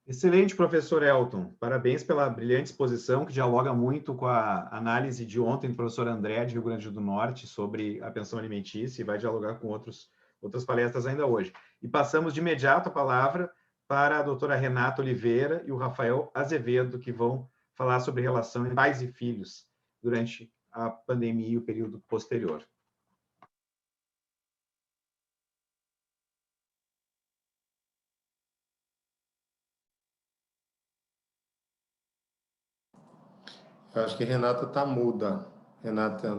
Excelente, professor Elton. Parabéns pela brilhante exposição, que dialoga muito com a análise de ontem do professor André, de Rio Grande do Norte, sobre a pensão alimentícia, e vai dialogar com outras palestras ainda hoje. E passamos de imediato a palavra para a doutora Renata Oliveira e o Rafael Azevedo, que vão falar sobre relação entre pais e filhos durante a pandemia e o período posterior. Eu acho que Renata está muda. Renata,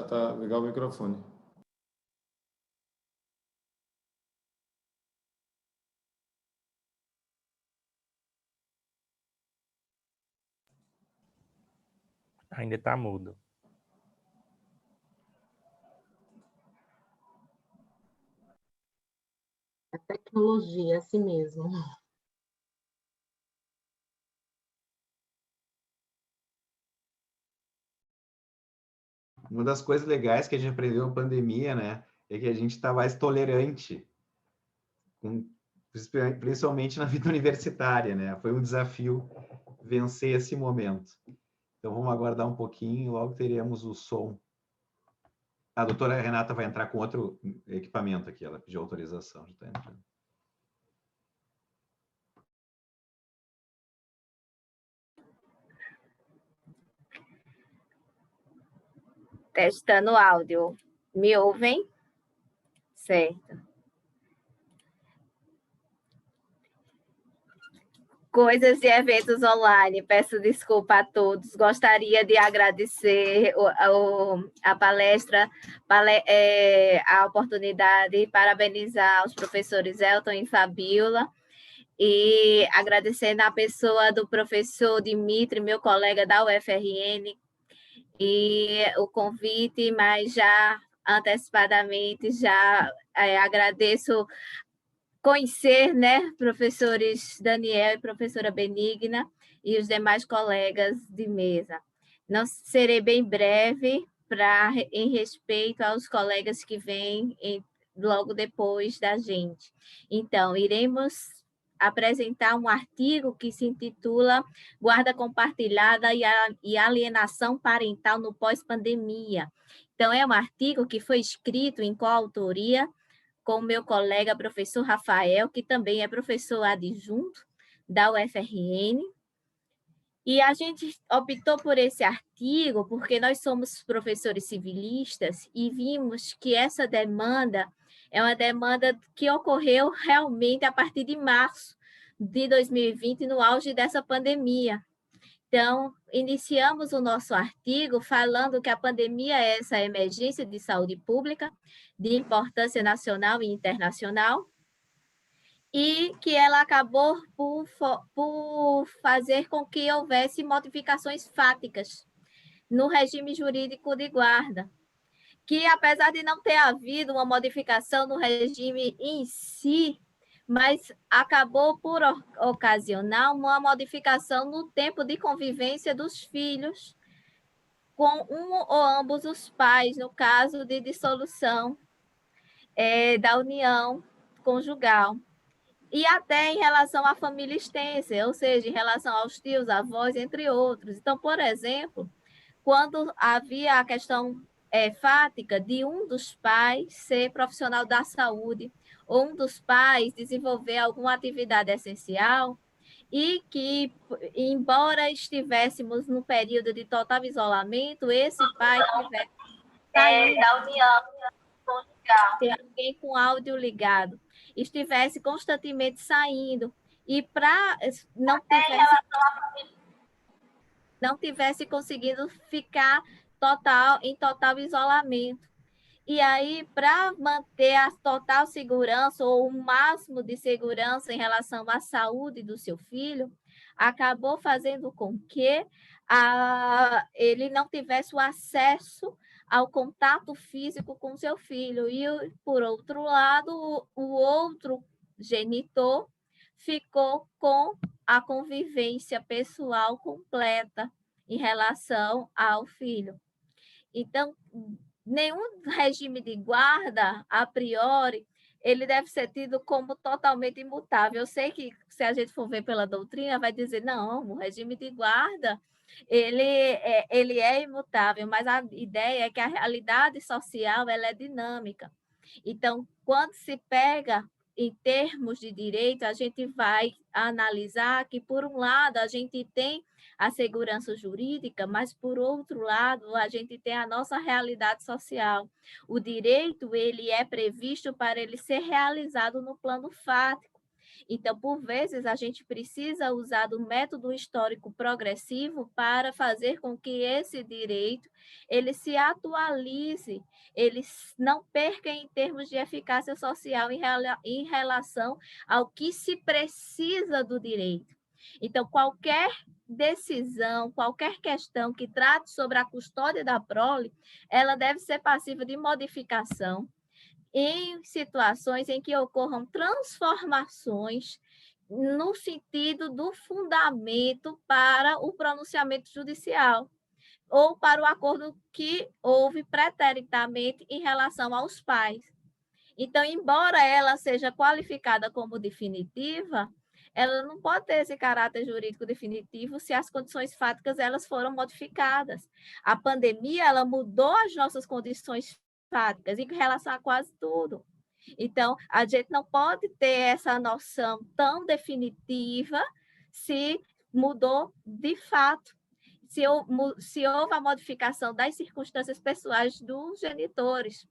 tá ligar o microfone. Ainda está mudo. A tecnologia, é assim mesmo. Uma das coisas legais que a gente aprendeu na pandemia, né, é que a gente está mais tolerante, principalmente na vida universitária, né? Foi um desafio vencer esse momento. Então, vamos aguardar um pouquinho e logo teremos o som. A doutora Renata vai entrar com outro equipamento aqui, ela pediu autorização, já está entrando. Testando o áudio. Me ouvem? Certo. Coisas e eventos online. Peço desculpa a todos. Gostaria de agradecer a palestra, a oportunidade, parabenizar os professores Elton e Fabiola, e agradecer na pessoa do professor Dimitri, meu colega da UFRN, e o convite, mas já antecipadamente já agradeço conhecer, né, professores Daniel e professora Benigna e os demais colegas de mesa. Não serei bem breve em respeito aos colegas que vêm logo depois da gente. Então, iremos apresentar um artigo que se intitula Guarda Compartilhada e Alienação Parental no Pós-Pandemia. Então, é um artigo que foi escrito em coautoria com o meu colega professor Rafael, que também é professor adjunto da UFRN. E a gente optou por esse artigo porque nós somos professores civilistas e vimos que essa demanda é uma demanda que ocorreu realmente a partir de março de 2020, no auge dessa pandemia. Então, iniciamos o nosso artigo falando que a pandemia é essa emergência de saúde pública de importância nacional e internacional, e que ela acabou por fazer com que houvesse modificações fáticas no regime jurídico de guarda, que apesar de não ter havido uma modificação no regime em si, mas acabou por ocasionar uma modificação no tempo de convivência dos filhos com um ou ambos os pais, no caso de dissolução da união conjugal. E até em relação à família extensa, ou seja, em relação aos tios, avós, entre outros. Então, por exemplo, quando havia a questão fática de um dos pais ser profissional da saúde, ou um dos pais desenvolver alguma atividade essencial, e que, embora estivéssemos no período de total isolamento, esse pai tivesse da união conjugal, ter alguém com áudio ligado, estivesse constantemente saindo, e para não tivesse conseguido ficar em total isolamento. E aí, para manter a total segurança ou o máximo de segurança em relação à saúde do seu filho, acabou fazendo com que ele não tivesse o acesso ao contato físico com seu filho. E, por outro lado, o outro genitor ficou com a convivência pessoal completa em relação ao filho. Então, nenhum regime de guarda, a priori, ele deve ser tido como totalmente imutável. Eu sei que, se a gente for ver pela doutrina, vai dizer, não, o regime de guarda, ele é imutável, mas a ideia é que a realidade social ela é dinâmica. Então, quando se pega em termos de direito, a gente vai analisar que, por um lado, a gente tem a segurança jurídica, mas, por outro lado, a gente tem a nossa realidade social. O direito, ele é previsto para ele ser realizado no plano fático. Então, por vezes, a gente precisa usar do método histórico progressivo para fazer com que esse direito ele se atualize, ele não perca em termos de eficácia social em relação ao que se precisa do direito. Então, qualquer decisão, qualquer questão que trate sobre a custódia da prole, ela deve ser passível de modificação em situações em que ocorram transformações no sentido do fundamento para o pronunciamento judicial ou para o acordo que houve preteritamente em relação aos pais. Então, embora ela seja qualificada como definitiva, ela não pode ter esse caráter jurídico definitivo se as condições fáticas elas foram modificadas. A pandemia ela mudou as nossas condições fáticas em relação a quase tudo. Então, a gente não pode ter essa noção tão definitiva se mudou de fato, se houve a modificação das circunstâncias pessoais dos genitores.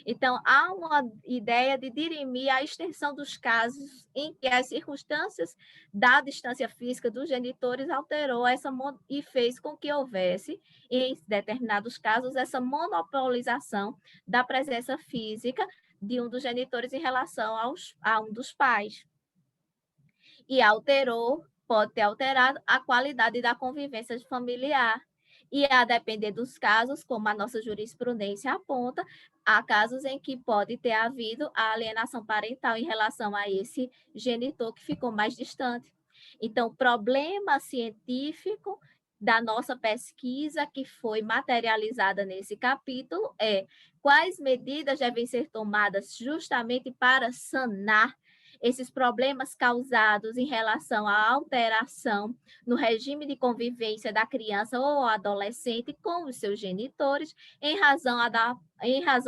Então, há uma ideia de dirimir a extensão dos casos em que as circunstâncias da distância física dos genitores alterou e fez com que houvesse, em determinados casos, essa monopolização da presença física de um dos genitores em relação a um dos pais. E pode ter alterado a qualidade da convivência familiar. E, a depender dos casos, como a nossa jurisprudência aponta, há casos em que pode ter havido a alienação parental em relação a esse genitor que ficou mais distante. Então, o problema científico da nossa pesquisa, que foi materializada nesse capítulo, é quais medidas devem ser tomadas justamente para sanar esses problemas causados em relação à alteração no regime de convivência da criança ou adolescente com os seus genitores em razão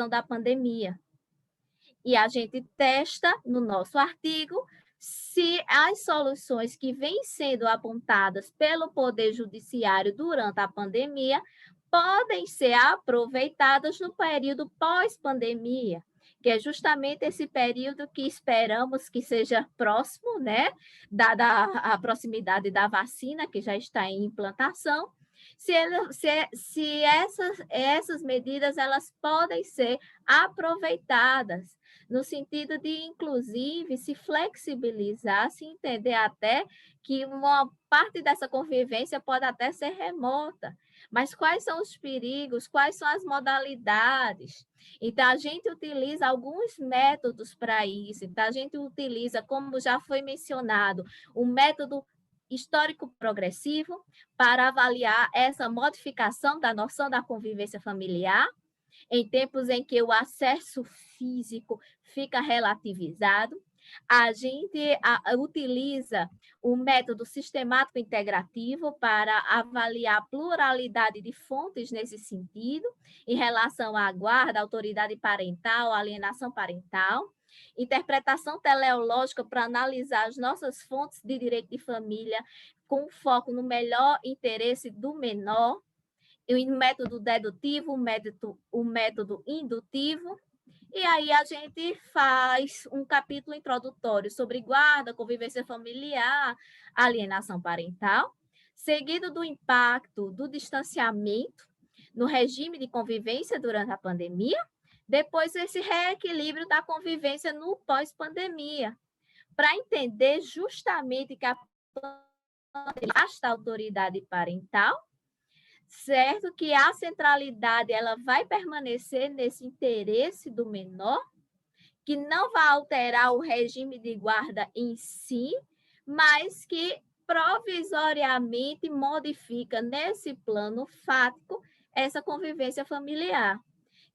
da pandemia. E a gente testa no nosso artigo se as soluções que vêm sendo apontadas pelo Poder Judiciário durante a pandemia podem ser aproveitadas no período pós-pandemia, que é justamente esse período que esperamos que seja próximo, né, dada a proximidade da vacina, que já está em implantação, se essas medidas elas podem ser aproveitadas, no sentido de, inclusive, se flexibilizar, se entender até que uma parte dessa convivência pode até ser remota. Mas quais são os perigos? Quais são as modalidades? Então, a gente utiliza alguns métodos para isso. Então, a gente utiliza, como já foi mencionado, o método histórico progressivo para avaliar essa modificação da noção da convivência familiar, em tempos em que o acesso físico fica relativizado. A gente utiliza o método sistemático integrativo para avaliar a pluralidade de fontes nesse sentido, em relação à guarda, autoridade parental, alienação parental, interpretação teleológica para analisar as nossas fontes de direito de família com foco no melhor interesse do menor, o método dedutivo, o método indutivo. E aí a gente faz um capítulo introdutório sobre guarda, convivência familiar, alienação parental, seguido do impacto do distanciamento no regime de convivência durante a pandemia, depois esse reequilíbrio da convivência no pós-pandemia, para entender justamente que a autoridade parental, certo? Que a centralidade ela vai permanecer nesse interesse do menor, que não vai alterar o regime de guarda em si, mas que provisoriamente modifica nesse plano fático essa convivência familiar,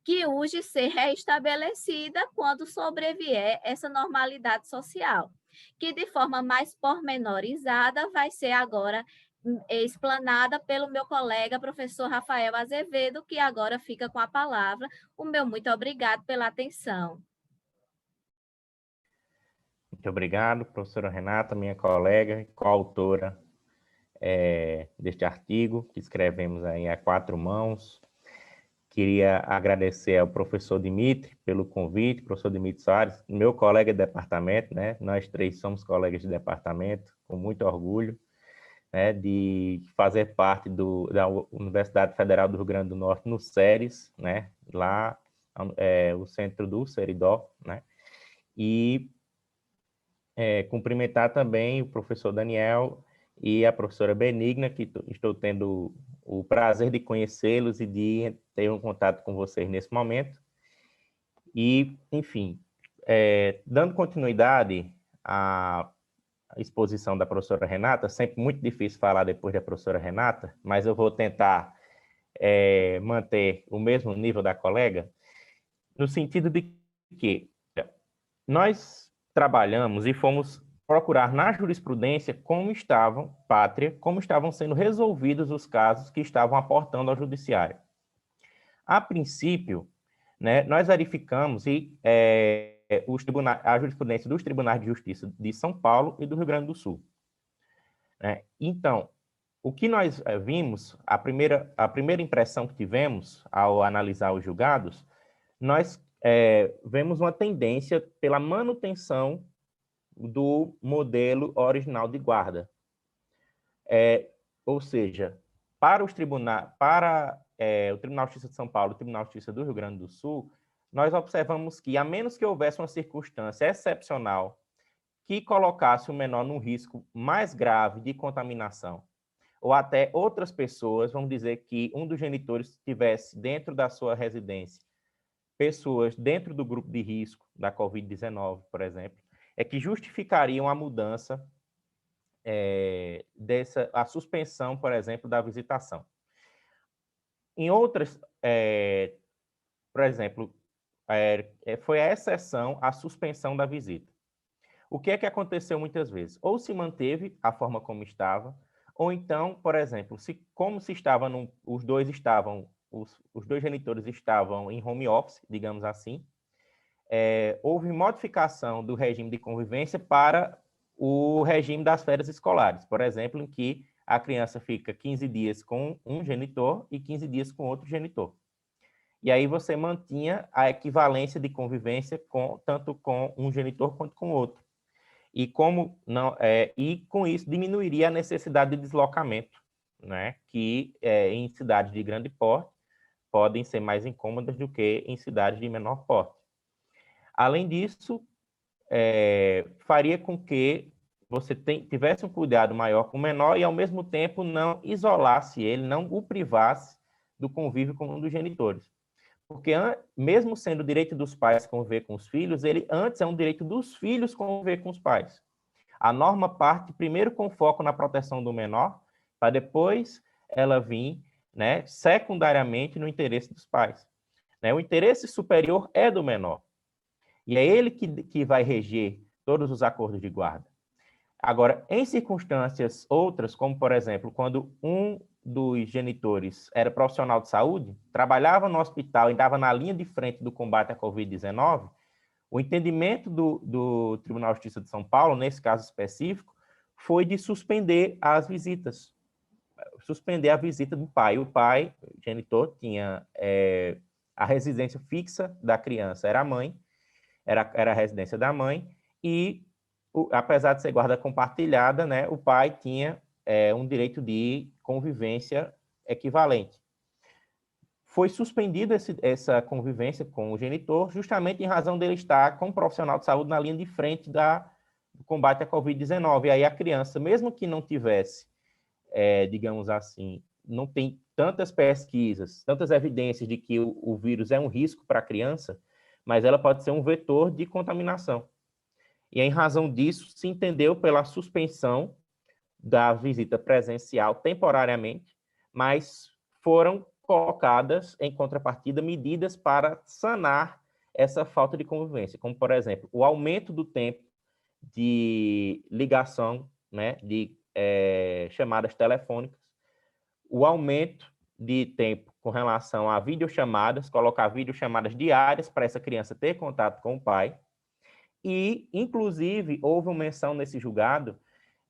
que urge ser reestabelecida quando sobrevier essa normalidade social, que de forma mais pormenorizada vai ser agora explanada pelo meu colega, professor Rafael Azevedo, que agora fica com a palavra. O meu muito obrigado pela atenção. Muito obrigado, professora Renata, minha colega e coautora deste artigo que escrevemos aí a 4 mãos. Queria agradecer ao professor Dimitri pelo convite, professor Dimitri Soares, meu colega de departamento, né? Nós 3 somos colegas de departamento, com muito orgulho, né, de fazer parte da Universidade Federal do Rio Grande do Norte, no SERES, né? Lá, o centro do Seridó, né? E cumprimentar também o professor Daniel e a professora Benigna, que estou tendo o prazer de conhecê-los e de ter um contato com vocês nesse momento. E, enfim, dando continuidade à exposição da professora Renata, sempre muito difícil falar depois da professora Renata, mas eu vou tentar manter o mesmo nível da colega, no sentido de que nós trabalhamos e fomos procurar na jurisprudência como estavam sendo resolvidos os casos que estavam aportando ao judiciário. A princípio, né, nós verificamos a jurisprudência dos tribunais de justiça de São Paulo e do Rio Grande do Sul. Né? Então, o que nós vimos, a primeira impressão que tivemos ao analisar os julgados, nós vemos uma tendência pela manutenção do modelo original de guarda. Ou seja, para o Tribunal de Justiça de São Paulo e o Tribunal de Justiça do Rio Grande do Sul, nós observamos que, a menos que houvesse uma circunstância excepcional que colocasse o menor num risco mais grave de contaminação, ou até outras pessoas, vamos dizer que um dos genitores tivesse dentro da sua residência pessoas dentro do grupo de risco da Covid-19, por exemplo, que justificariam a mudança, a suspensão, por exemplo, da visitação. Em outras, por exemplo, foi a exceção à suspensão da visita. O que é que aconteceu muitas vezes? Ou se manteve a forma como estava, ou então, por exemplo, os dois genitores estavam em home office, digamos assim, houve modificação do regime de convivência para o regime das férias escolares, por exemplo, em que a criança fica 15 dias com um genitor e 15 dias com outro genitor. E aí você mantinha a equivalência de convivência tanto com um genitor quanto com o outro. E com isso diminuiria a necessidade de deslocamento, né, que em cidades de grande porte podem ser mais incômodas do que em cidades de menor porte. Além disso, faria com que você tivesse um cuidado maior com o menor e, ao mesmo tempo, não isolasse ele, não o privasse do convívio com um dos genitores. Porque, mesmo sendo o direito dos pais conviver com os filhos, ele antes é um direito dos filhos conviver com os pais. A norma parte primeiro com foco na proteção do menor, para depois ela vir, né, secundariamente no interesse dos pais. Né? O interesse superior é do menor. E é ele que vai reger todos os acordos de guarda. Agora, em circunstâncias outras, como, por exemplo, quando um dos genitores era profissional de saúde, trabalhava no hospital e estava na linha de frente do combate à Covid-19, o entendimento do Tribunal de Justiça de São Paulo, nesse caso específico, foi de suspender as visitas. Suspender a visita do pai. O pai, o genitor, tinha a residência fixa da criança, era a mãe, era a residência da mãe, e apesar de ser guarda compartilhada, né, o pai tinha um direito de convivência equivalente. Foi suspendida essa convivência com o genitor, justamente em razão dele estar como profissional de saúde na linha de frente do combate à Covid-19. E aí a criança, mesmo que não tivesse, digamos assim, não tem tantas pesquisas, tantas evidências de que o vírus é um risco para a criança, mas ela pode ser um vetor de contaminação. E em razão disso, se entendeu pela suspensão da visita presencial temporariamente, mas foram colocadas, em contrapartida, medidas para sanar essa falta de convivência, como, por exemplo, o aumento do tempo de ligação, né, de chamadas telefônicas, o aumento de tempo com relação a videochamadas, colocar videochamadas diárias para essa criança ter contato com o pai, e, inclusive, houve uma menção nesse julgado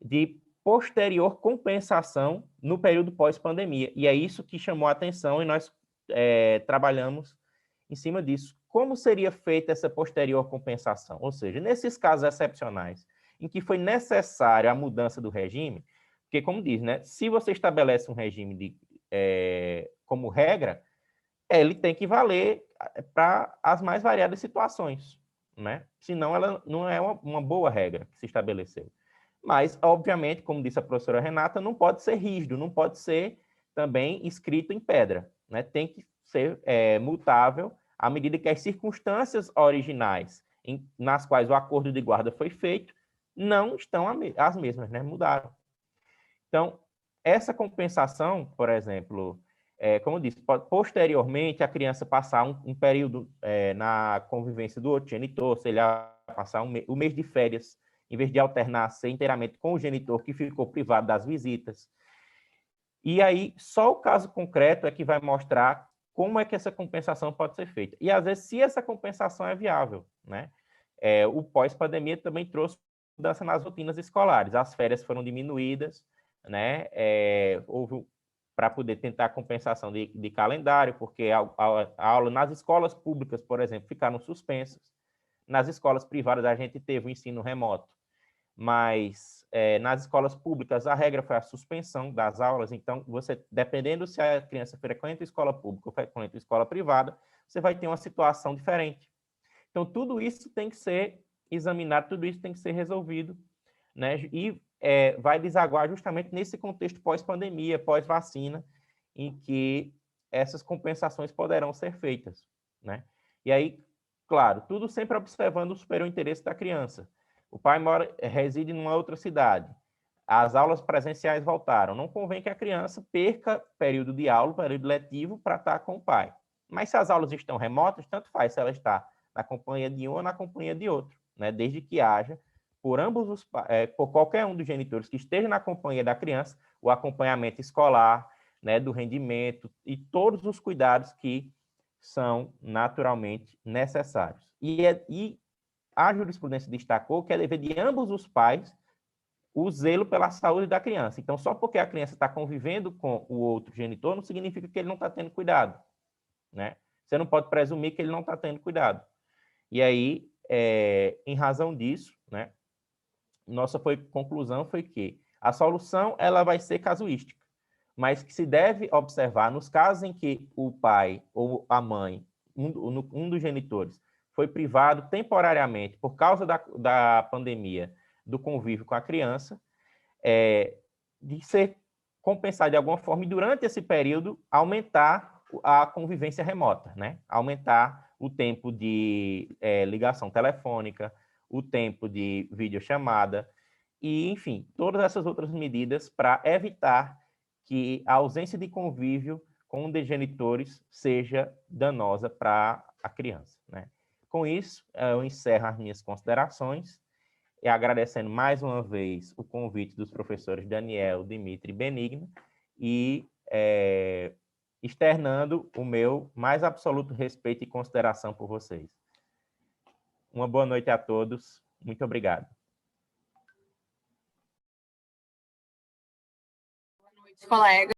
de posterior compensação no período pós-pandemia, e é isso que chamou a atenção e nós trabalhamos em cima disso. Como seria feita essa posterior compensação? Ou seja, nesses casos excepcionais, em que foi necessária a mudança do regime, porque, como diz, né, se você estabelece um regime como regra, ele tem que valer para as mais variadas situações, né? Senão ela não é uma boa regra que se estabeleceu. Mas, obviamente, como disse a professora Renata, não pode ser rígido, não pode ser também escrito em pedra, né? Tem que ser mutável à medida que as circunstâncias originais nas quais o acordo de guarda foi feito não estão as mesmas, né? Mudaram. Então, essa compensação, por exemplo, como eu disse, posteriormente a criança passar um período na convivência do outro genitor, se ele passar o mês de férias, em vez de alternar, ser inteiramente com o genitor que ficou privado das visitas. E aí, só o caso concreto é que vai mostrar como é que essa compensação pode ser feita. E, às vezes, se essa compensação é viável, né? O pós-pandemia também trouxe mudança nas rotinas escolares. As férias foram diminuídas, né? Houve para poder tentar compensação de calendário, porque a aula nas escolas públicas, por exemplo, ficaram suspensas. Nas escolas privadas, a gente teve o ensino remoto, mas nas escolas públicas, a regra foi a suspensão das aulas. Então, você, dependendo se a criança frequenta escola pública ou frequenta escola privada, você vai ter uma situação diferente. Então, tudo isso tem que ser examinado, tudo isso tem que ser resolvido, né? E vai desaguar justamente nesse contexto pós-pandemia, pós-vacina, em que essas compensações poderão ser feitas, né? E aí, claro, tudo sempre observando o superior interesse da criança. O pai reside numa outra cidade. As aulas presenciais voltaram. Não convém que a criança perca período de aula, período letivo, para estar com o pai. Mas se as aulas estão remotas, tanto faz se ela está na companhia de um ou na companhia de outro, né? Desde que haja, por qualquer um dos genitores que esteja na companhia da criança, o acompanhamento escolar, né, do rendimento e todos os cuidados que são naturalmente necessários. E a jurisprudência destacou que é dever de ambos os pais o zelo pela saúde da criança. Então, só porque a criança está convivendo com o outro genitor, não significa que ele não está tendo cuidado, né? Você não pode presumir que ele não está tendo cuidado. E aí, em razão disso, né, nossa conclusão foi que a solução ela vai ser casuística, mas que se deve observar nos casos em que o pai ou a mãe, um dos genitores, foi privado temporariamente por causa da pandemia do convívio com a criança, de ser compensado de alguma forma e durante esse período aumentar a convivência remota, né? Aumentar o tempo de ligação telefônica, o tempo de videochamada e, enfim, todas essas outras medidas para evitar que a ausência de convívio com os genitores seja danosa para a criança, né? Com isso, eu encerro as minhas considerações e agradecendo mais uma vez o convite dos professores Daniel, Dimitri e Benigno e externando o meu mais absoluto respeito e consideração por vocês. Uma boa noite a todos. Muito obrigado. Boa noite, colega.